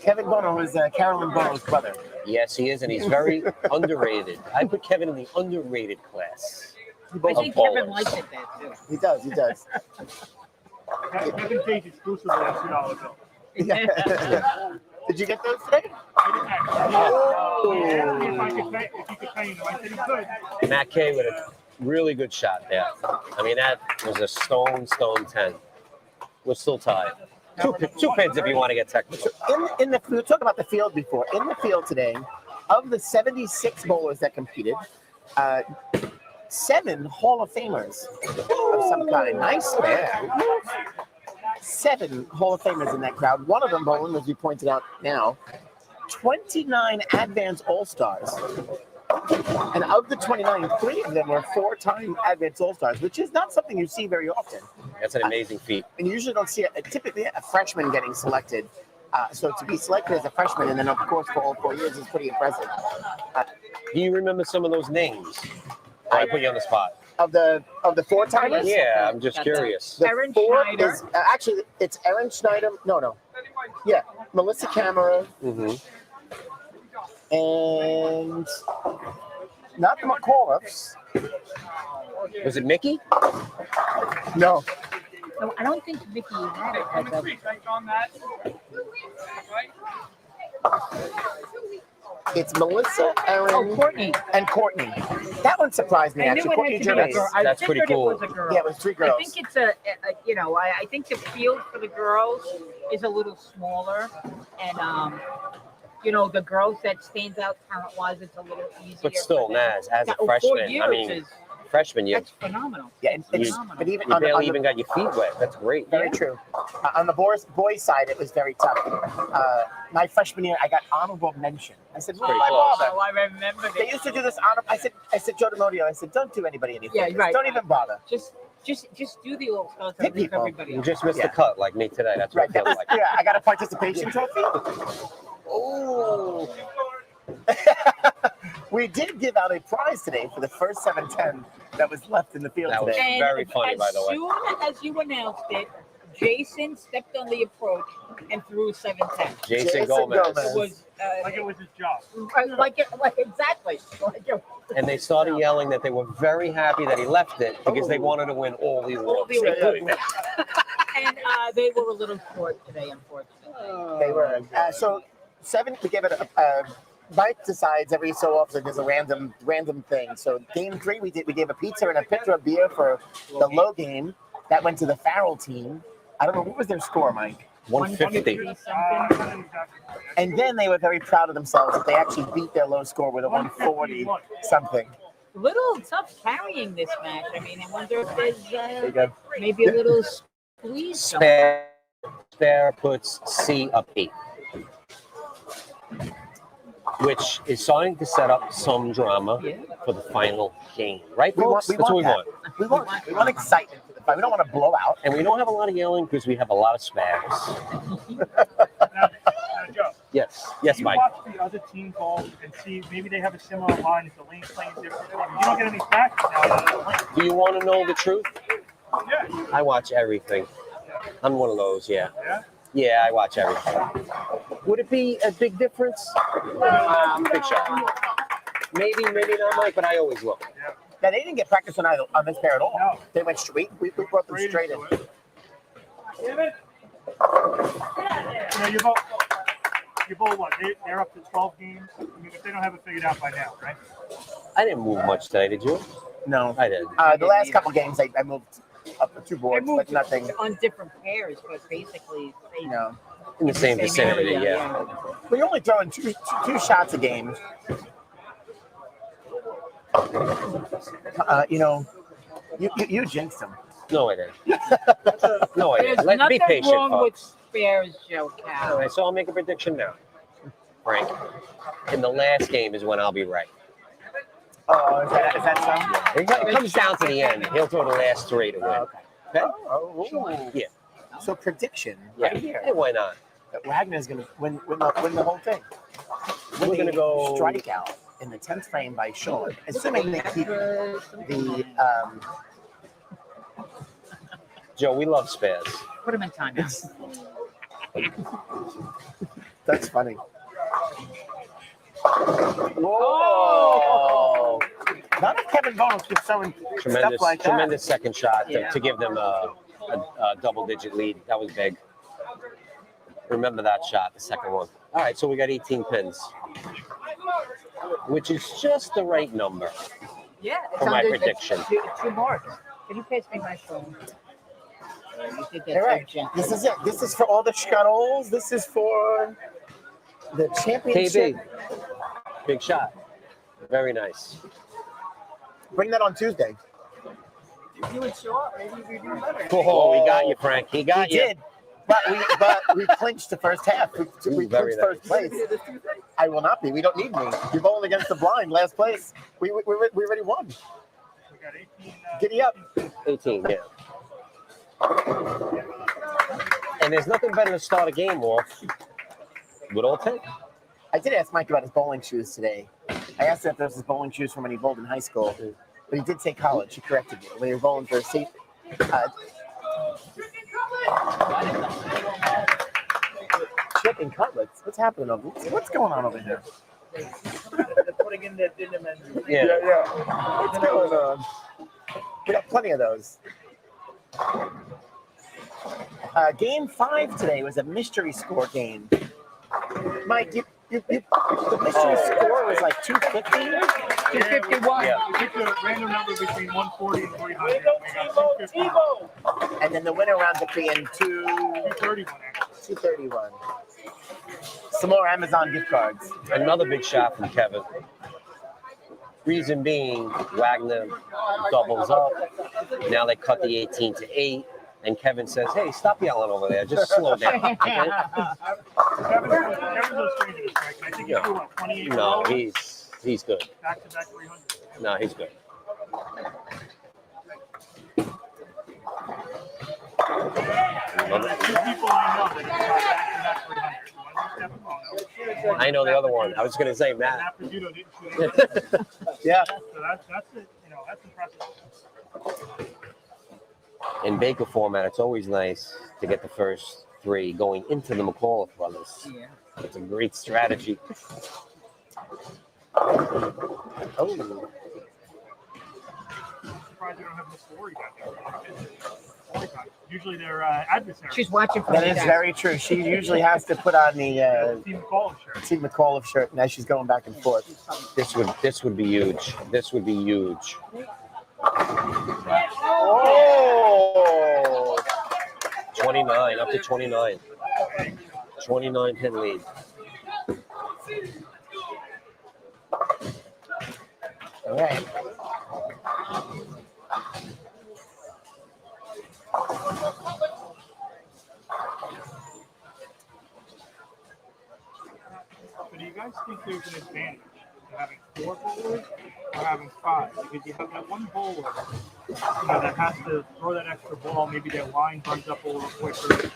Kevin Bono is Carolyn Bono's brother. Yes, he is, and he's very underrated. I put Kevin in the underrated class. I think Kevin ballers. likes it there too. He does. Kevin Cage exclusively on $2 bill. Yeah. Did you get those today? If you could pay him, I said he could. Matt Kay with a really good shot there. I mean, that was a stone 10. We're still tied. Two pins if you want to get technical. In the we talked about the field before. In the field today, of the 76 bowlers that competed, 7 Hall of Famers of some kind. Nice there. 7 Hall of Famers in that crowd. One of them bowling, as we pointed out now, 29 Advance All-Stars. And of the 29, 3 of them were 4-time Advance All-Stars, which is not something you see very often. That's an amazing feat. And you usually don't see typically a freshman getting selected. So to be selected as a freshman and then, of course, for all 4 years is pretty impressive. Do you remember some of those names? I put you on the spot. Of the 4-timers? Yeah, I'm just curious. The Erin 4 Schneider. is actually it's Erin Schneider. No. Yeah, Melissa Camera and not the McAuliffes. Was it Mickey? No. No, I don't think Vicky had it. It's Melissa, Erin, Courtney. and Courtney. That one surprised me I knew actually. it Courtney had to be a Gervais. girl. I That's pretty figured cool. It was a girl. Yeah, it was 3 girls. I think it's I think the field for the girls is a little smaller, and the girls that stands out talent-wise, it's a little easier. But still, for them. Naz, as a That- 4 freshman, I years mean, is, freshman, you that's phenomenal. Yeah, and Phenomenal. but even you on barely the, even got your feet wet. That's great. very true. On the boys' side, it was very tough. My freshman year, I got honorable mention. I said, "Well, pretty my close. father." Oh, I remember They that. used to do this honor. I said, Joe DeModio, I said, don't do anybody anything. Yeah, right. Don't even bother. Just do the old stuff Pick with people. everybody You else. just missed Yeah. the cut like me today. That's what Right. it feels like. Yeah, I got a participation trophy. Oh. We did give out a prize today for the first 7-10 that was left in the field That was today. And very funny, by the way. As soon as you announced it, Jason stepped on the approach and threw 7-10. Jason Jason Gomez. Gomez. It was Like it was his job. exactly. And they started yelling that they were very happy that he left it because they wanted to win all the awards. And they were a little short today, unfortunately. They were. So 7, we gave it a Mike decides every so often there's a random thing. So game 3, we gave a pizza and a pitcher of beer for the low game. That went to the Farrell team. I don't know, what was their score, Mike? 150. And then they were very proud of themselves that they actually beat their low score with a 140 something. Little tough carrying this match. I mean, I wonder if There you there's go. maybe a little squeeze. somewhere. Spare puts C up 8, which is starting to set up some drama for the final game. Right, folks? That's what we want. We want excitement for the fight. We don't want to blow out. And we don't have a lot of yelling because we have a lot of spares. Now, Joe, Yes, you Mike. watch the other team ball and see maybe they have a similar line. The lane's playing differently. You don't get any practice now. Out of the lane. Do you want to know the truth? Yeah. I watch everything. I'm one of those, yeah. Yeah. Yeah, I watch everything. Would it be a big difference? Big shot. Maybe not, Mike, but I always look. Yeah. Now, they didn't get practice on this pair at all. No. They went straight. We brought them straight in. You bowl what? They're up to 12 games. I mean, if they don't have it figured out by now, right? I didn't move much today, did you? No. I did. The last couple games, I moved up to 2 They boards, but moved nothing. on different pairs, but basically, they You know, In the same vicinity, area, yeah. we're only throwing two shots a game. You jinxed them. No, I didn't. No, I There's didn't. Be nothing patient, wrong with folks. spares, Joe All Cal. right, so I'll make a prediction now. Frank. In the last game is when I'll be right. Oh, is that so? It comes down to the end. He'll throw the last 3 to win. Okay. Okay? Oh, Yeah. so prediction Yeah. right here. Hey, why not? That Wagner's going to win the whole thing. We're With gonna a go- strikeout in the 10th frame by Sean, assuming they keep the. Joe, we love spares. Put him in timeout. That's funny. Whoa! Not if Kevin Bono keeps throwing Tremendous, stuff like that. tremendous second shot Yeah. to give them a double-digit lead. That was big. Remember that shot, the second one. All right, so we got 18 pins, which is just the right number. Yeah. For my prediction. Two more. Can you pass me my phone? You did that All right. so gently. This is it. This is for all the scuttles. This is for the championship. KB, big shot. Very nice. Bring that on Tuesday. If you would show up, maybe we'd do better. Oh, he got you, Frank. He got We you. did, but we clinched the first half. We very clinched first place. I will not be. We don't need me. You're bowling against the blind, last place. We already won. We got 18. Giddy up. 18, yeah. And there's nothing better to start a game off with all 10. I did ask Mike about his bowling shoes today. I asked him if those his bowling shoes from when he bowled in high school, but he did say college. He corrected me. When you're bowling for a seat. Chicken cutlets. What's happening over here? What's going on over here? They're putting in their dinner menu. Yeah. What's going on? We got plenty of those. Game 5 today was a mystery score game. Mike, the mystery score was like 250. 251. Yeah. We picked a random number between 140 and 300. We got 250. And then the winner round up being 231 actually. 231. Some more Amazon gift cards. Another big shot from Kevin. Reason being, Wagner doubles up. Now they cut the 18 to 8. And Kevin says, hey, stop yelling over there. Just slow down. Okay? Kevin's no stranger to strike. I think he threw about 28. No, he's good. Back-to-back 300. No, he's good. There's 2 people I know that have back-to-back 300. One was Kevin Bono. I know the other one. I was going to say Matt. Matt Pizzuto didn't shoot it. Yeah. So that's it. That's impressive. In Baker format, it's always nice to get the first 3 going into the McAuliffe brothers. Yeah. It's a great strategy. Oh, Surprised they don't have Miss Lori back there. Usually they're adversaries. She's watching from That the is desk. very true. She usually has to put on the Team McCall shirt. Team McAuliffe shirt now she's going back and forth. this would be huge. This would be huge. Oh! 29, up to 29. 29 pin lead. All right. So do you guys think there's an advantage to having 4 bowlers or having 5? Because you have that one bowler, that has to throw that extra ball. Maybe their line runs up a little quicker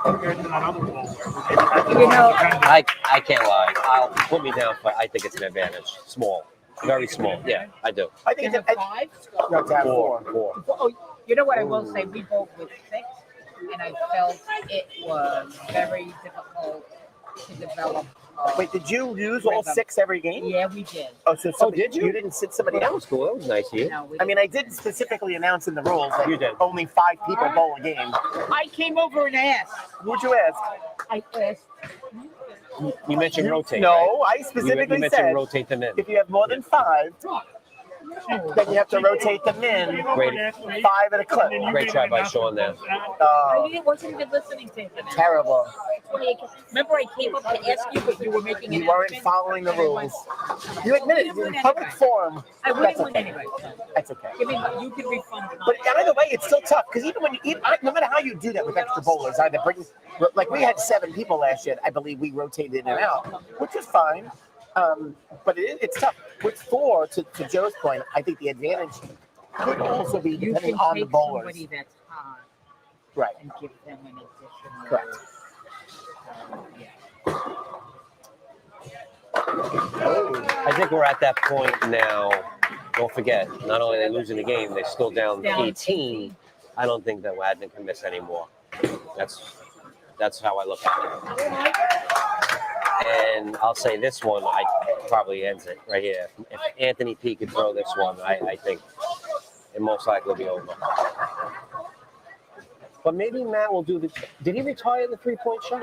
compared to that other bowler. Who maybe has to You know, I can't lie. I'll put me down for I think it's an advantage. Small. Very small. Yeah, I do. I To think have that 5? you have to have 4. 4. Oh, you know what I will say? We bowled with 6, and I felt it was very difficult to develop. Wait, did you use all 6 every game? Yeah, we did. Oh, so somebody, did you? You didn't sit somebody That else? was cool. That was nice of you. No, we I mean, I did specifically announce in the rules that You did. only 5 people bowl a game. I came over and asked. Who'd you ask? I asked. You mentioned rotate. No, right? I specifically you mentioned said rotate them in. if you have more than 5, Then you have to rotate them in. Great. 5 at a clip. Great try by Sean there. I wasn't even listening to him. Terrible. Remember, I came up to ask you, but you were making an You weren't announcement? following the rules. You admitted it. In public forum. I wouldn't That's win okay. anyway. That's okay. I mean, you can refund the But money. either way, it's still tough because even when no matter how you do that with extra bowlers, either bring like we had 7 people last year. I believe we rotated in and out, which is fine. But it's tough. With 4, to Joe's point, I think the advantage could also be You depending can on the take bowlers. somebody that's hot Right. and give them an additional. Correct. I think we're at that point now. Don't forget, not only are they losing the game, they're still down 18. I don't think that Wagner can miss anymore. That's how I look at it. And I'll say this one, I probably ends it right here. If Anthony P could throw this one, I think it most likely will be over. But maybe Matt will do the. Did he retire the 3-point shot?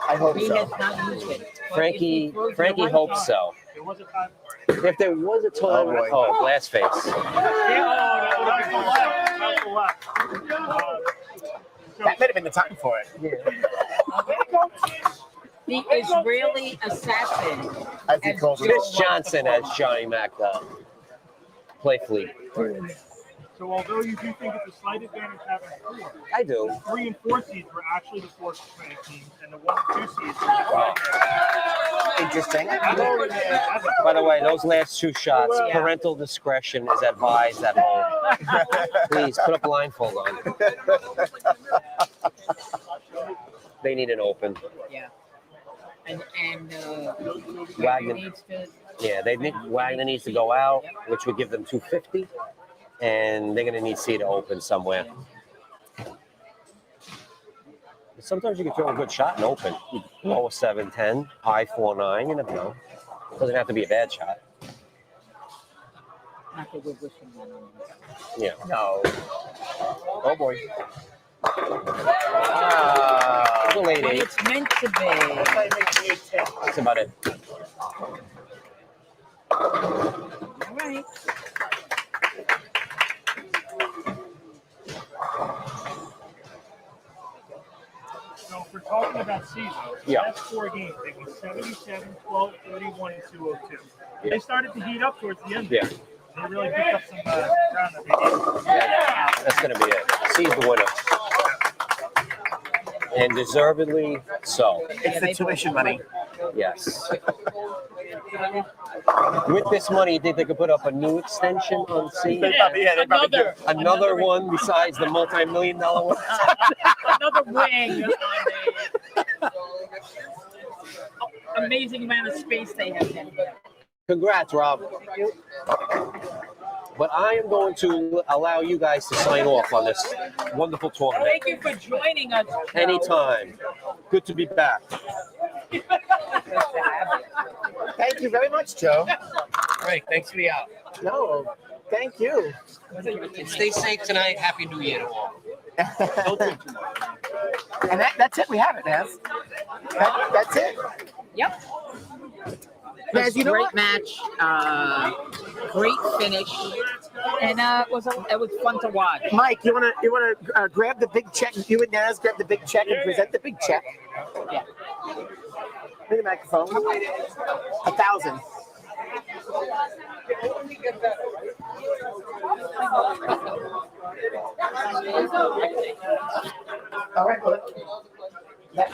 I hope He so. has not used it. But Frankie if he throws it Frankie away- hopes so. There was a time for it. If there was a time, boy. oh, glass face. Yeah, that's the left. That's the left. That might have been the time for it. The Israeli assassin. As he called it. Miss Johnson as Johnny Mac playfully. So although you do think it's a slight advantage having 4, I do. 3 and 4 seeds were actually the 4th ranked teams, and the 1 and 2 seeds were the 5th. Interesting. By the way, those last 2 shots, parental discretion is advised at home. Please put a blindfold on. They need an open. Yeah. And Wagner. needs to. Yeah, Wagner needs to go out, which would give them 250, and they're going to need C to open somewhere. Sometimes you can throw a good shot and open. Low 7-10, high 4-9, you never know. Doesn't have to be a bad shot. Not that we're wishing that on him. Yeah. No. Oh boy. It's a late But 8. it's meant to be. That's about it. All right. So if we're talking about season, Yeah. last 4 games, they went 77, 12, 31, and 202. They started to heat up towards the end. Yeah. They really picked up some ground that they needed. Yeah, that's going to be it. C's the winner. And deservedly so. It's the tuition money. Yes. With this money, you think they could put up a new extension on C? They probably do. Another one besides the multi-million-dollar one? Another wing on the amazing amount of space they have in. Congrats, Rob. But I am going to allow you guys to sign off on this wonderful tournament. Thank you for joining us. Joe. Anytime. Good to be back. Thank you very much, Joe. Great, thanks for the out. No, thank you. And stay safe tonight. Happy New Year to all. And that's it. We have it, Naz. That's it. Yep. Naz, you know Great what? match. Great finish. And it was fun to watch. Mike, you wanna grab the big check? You and Naz grab the big check and present the big check. Yeah. Bring the microphone. 1,000. All right, well, that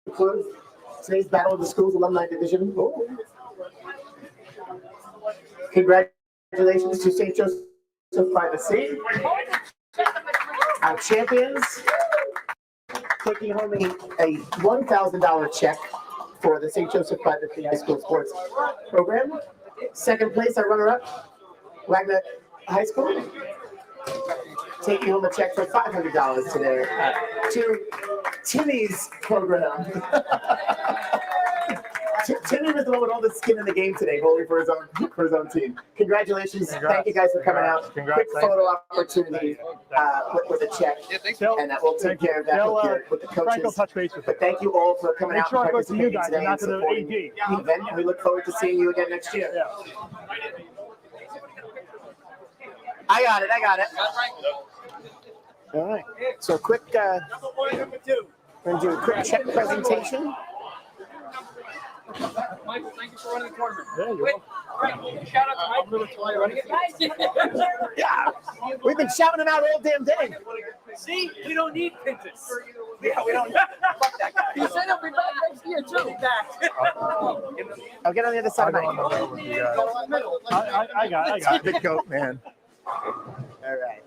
concludes today's Battle of the Schools Alumni Division. Oh. Congratulations to St. Joseph by the Sea. Our champions taking home a $1,000 check for the St. Joseph by the Sea High School Sports Program. Second place, our runner-up, Wagner High School, taking home a check for $500 to Timmy's program. Timmy was the one with all the skin in the game today, bowling for his own team. Congratulations! Thank you guys for coming out. Quick photo opportunity with a check, Yeah, thanks. and we'll take care of that with the Frank will coaches. touch base with you. But thank you all for coming Make out sure and I go to you participating guys today and and not to the supporting AD. the event. And we look forward to seeing you again next year. Yeah. I got it. All right. So quick. We're gonna do a quick check presentation. Michael, thank you for running the tournament. Yeah, you're welcome. Shout out to Mike. Yeah. We've been shouting them out all damn day. See, we don't need pinches. Yeah, we don't. Fuck that guy. He said he'll be back next year too. I'll get on the other side, Mike. I got it. Big goat, man. All right.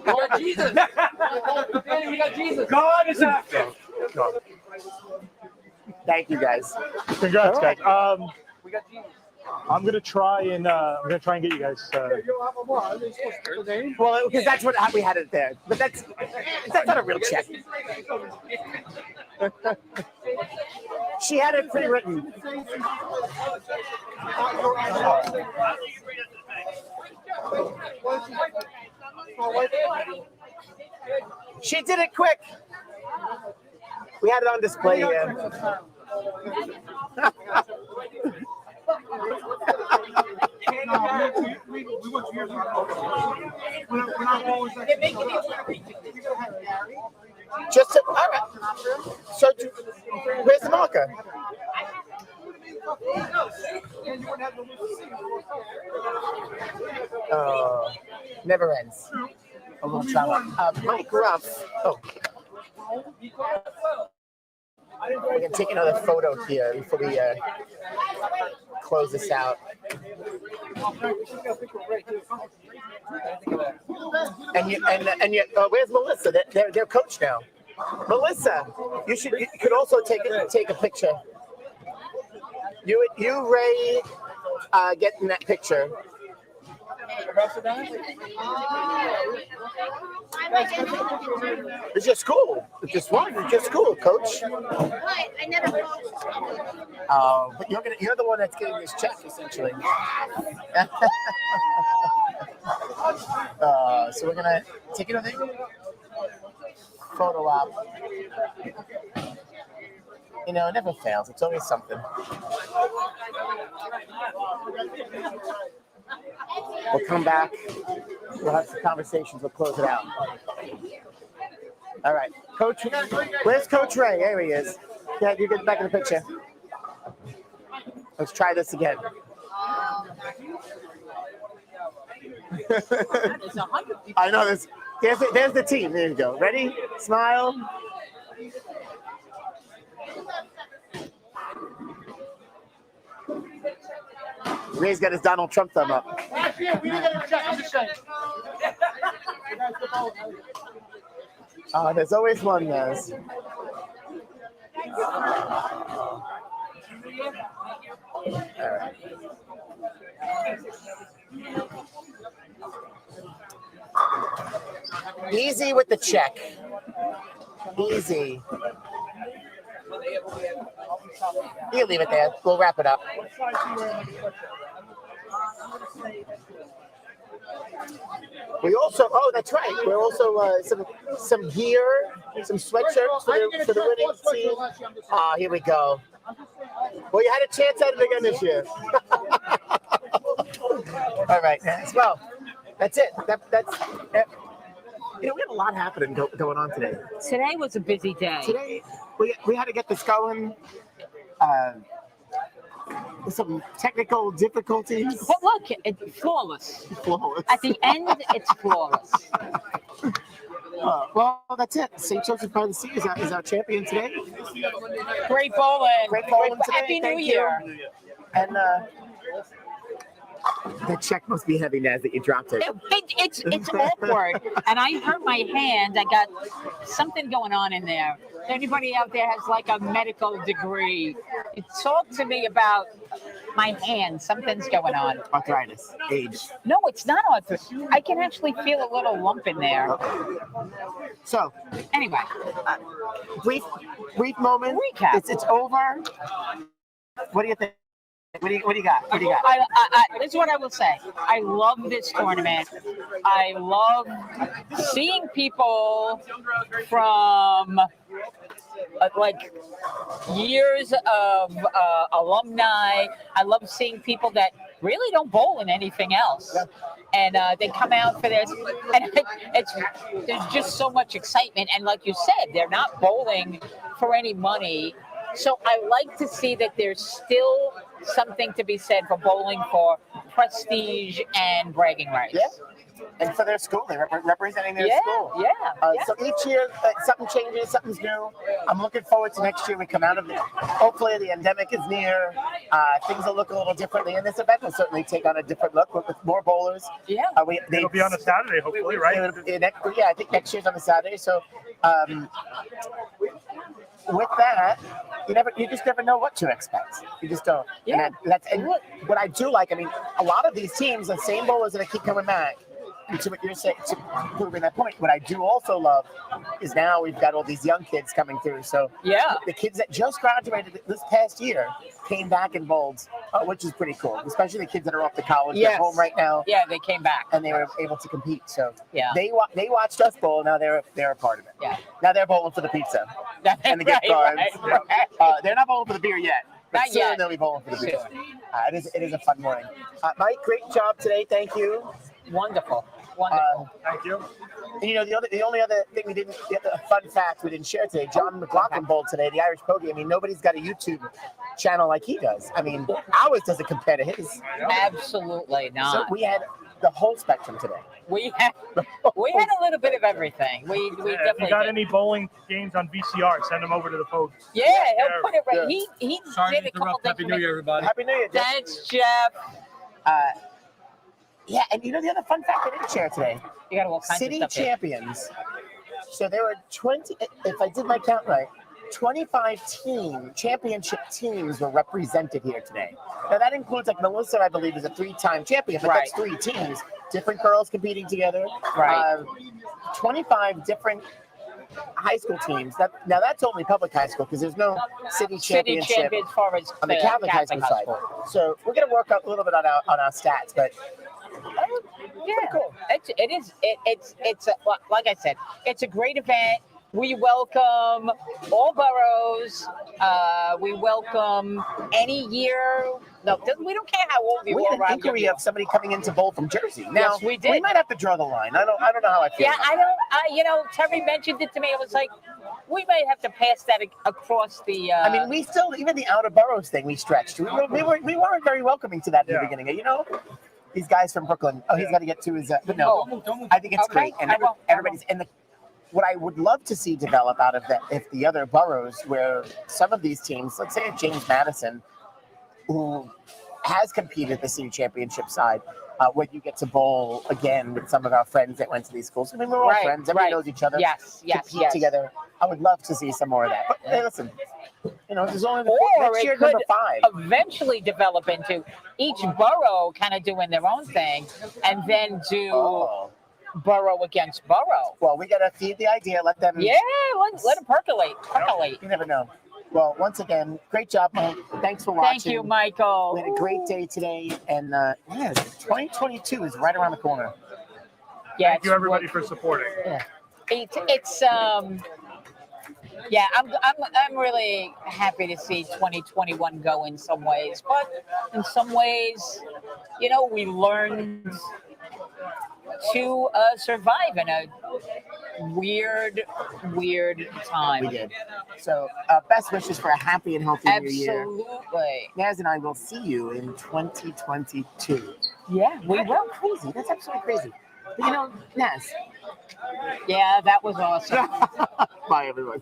We got Jesus. Danny, we got Jesus. God is active. Thank you, guys. Congrats, guys. We got Jesus. I'm gonna try and get you guys. Well, because that's what we had it there, but that's not a real check. She had it pre-written. She did it quick. We had it on display here. Just all right. So, where's the marker? Never ends. A little trauma. Mike Ruff. Oh. We can take another photo here before we close this out. And where's Melissa? They're coach now. Melissa, you could also take a picture. You Ray, get in that picture. It's just cool. It's just fun. It's just cool, coach. I never But you're the one that's getting this check essentially. So we're gonna take another photo op. You know, it never fails. It's always something. We'll come back. We'll have some conversations. We'll close it out. All right. Coach, where's Coach Ray? There he is. Yeah, you get back in the picture. Let's try this again. I know this. There's the team. There you go. Ready? Smile. Ray's got his Donald Trump thumb up. There's always one, guys. All right. Easy with the check. Easy. You leave it there. We'll wrap it up. We also, that's right. We're also some gear, some sweatshirts for the winning team. Here we go. Well, you had a chance at it again this year. All right. Well, that's it. That's. We have a lot happening going on today. Today was a busy day. Today, we had to get this going. With some technical difficulties. But look, it's flawless. Flawless. At the end, it's flawless. Well, that's it. St. Joseph by the Sea is our champion today. Great bowling. Great bowling today. Happy New Thank Year. you. And that check must be heavy, Naz, that you dropped it. It's awkward, and I hurt my hand. I got something going on in there. If anybody out there has like a medical degree, talk to me about my hand. Something's going on. Arthritis, age. No, it's not arthritis. I can actually feel a little lump in there. Okay. So, anyway, brief moment. Recap. It's over. What do you think? What do you got? What do you got? This is what I will say. I love this tournament. I love seeing people from like years of alumni. I love seeing people that really don't bowl in anything else. And they come out for this, and there's just so much excitement. And like you said, they're not bowling for any money. So I like to see that there's still something to be said for bowling for prestige and bragging rights. Yeah. And for their school, they're representing their school. Yeah. So each year, something changes, something's new. I'm looking forward to next year. We come out of it. Hopefully, the endemic is near. Things will look a little differently, and this event will certainly take on a different look with more bowlers. Yeah. It'll be on a Saturday, hopefully, right? I think next year's on a Saturday. So, with that, you just never know what to expect. You just don't. Yeah. And what I do like, I mean, a lot of these teams, the same bowlers that keep coming back. And to what you're saying, to proving that point, what I do also love is now we've got all these young kids coming through. So the kids that just graduated this past year came back and bowled, which is pretty cool. Especially the kids that are off to college, they're home right now. Yeah, they came back and they were able to compete. So yeah, they watched us bowl. Now they're a part of it. Yeah. Now they're bowling for the pizza and the gift cards. They're not bowling for the beer yet. But Not soon yet. they'll be bowling for the beer. It is a fun morning. Mike, great job today. Thank you. Wonderful. Thank you. And, the only other thing we didn't get, a fun fact we didn't share today, John McLaughlin bowled today, the Irish Pogie. I mean, nobody's got a YouTube channel like he does. I mean, ours doesn't compare to his. Absolutely not. So we had the whole spectrum today. We had a little bit of everything. We If definitely you got did. any bowling games on VCR, send them over to the Pogue. Yeah, he'll put it right. Yeah. He Sorry did to a couple interrupt. things. Happy New Year, everybody. Happy New Year, Jeff. Thanks, Jeff. Yeah, and the other fun fact I didn't share today, You got all kinds city of stuff here. champions. So there were 20, if I did my count right, 25 championship teams were represented here today. Now that includes, like, Melissa, I believe, is a 3-time champion, but that's 3 teams, different girls competing together. Right. 25 different high school teams. Now that's only public high school because there's no city championship champion as far as on the Catholic high school side. So we're gonna work out a little bit on our stats, but Yeah, cool. It's like I said, it's a great event. We welcome all boroughs. We welcome any year. No, we don't care how old you we are. had an inquiry of somebody coming into bowl from Jersey. Now Yes, we did. We might have to draw the line. I don't know how I feel. Yeah, Terry mentioned it to me. I was like, we might have to pass that across the. I mean, we still, even the outer boroughs thing, we stretched. We weren't very welcoming to that in the beginning. These guys from Brooklyn. Oh, he's got to get to his. But no, I think it's great, and everybody's in the. What I would love to see develop out of that, if the other boroughs, where some of these teams, let's say at James Madison, who has competed at the city championship side, where you get to bowl again with some of our friends that went to these schools. I mean, we're all friends. Everybody knows each other. Yes. Compete together. I would love to see some more of that. But hey, listen, there's only next year, it could number 5. eventually develop into each borough kind of doing their own thing, and then do borough against borough. Well, we got to feed the idea. Let them. Yeah, let them percolate. You never know. Well, once again, great job, Mike. Thanks for watching. Thank you, Michael. We had a great day today, and 2022 is right around the corner. Yeah, Thank you, everybody, for supporting. It's I'm really happy to see 2021 go in some ways, but in some ways, we learned to survive in a weird time. We did. So, best wishes for a happy and healthy new year. Absolutely. Naz and I will see you in 2022. Yeah, we will. Crazy. That's absolutely crazy. But Naz. Yeah, that was awesome. Bye, everyone.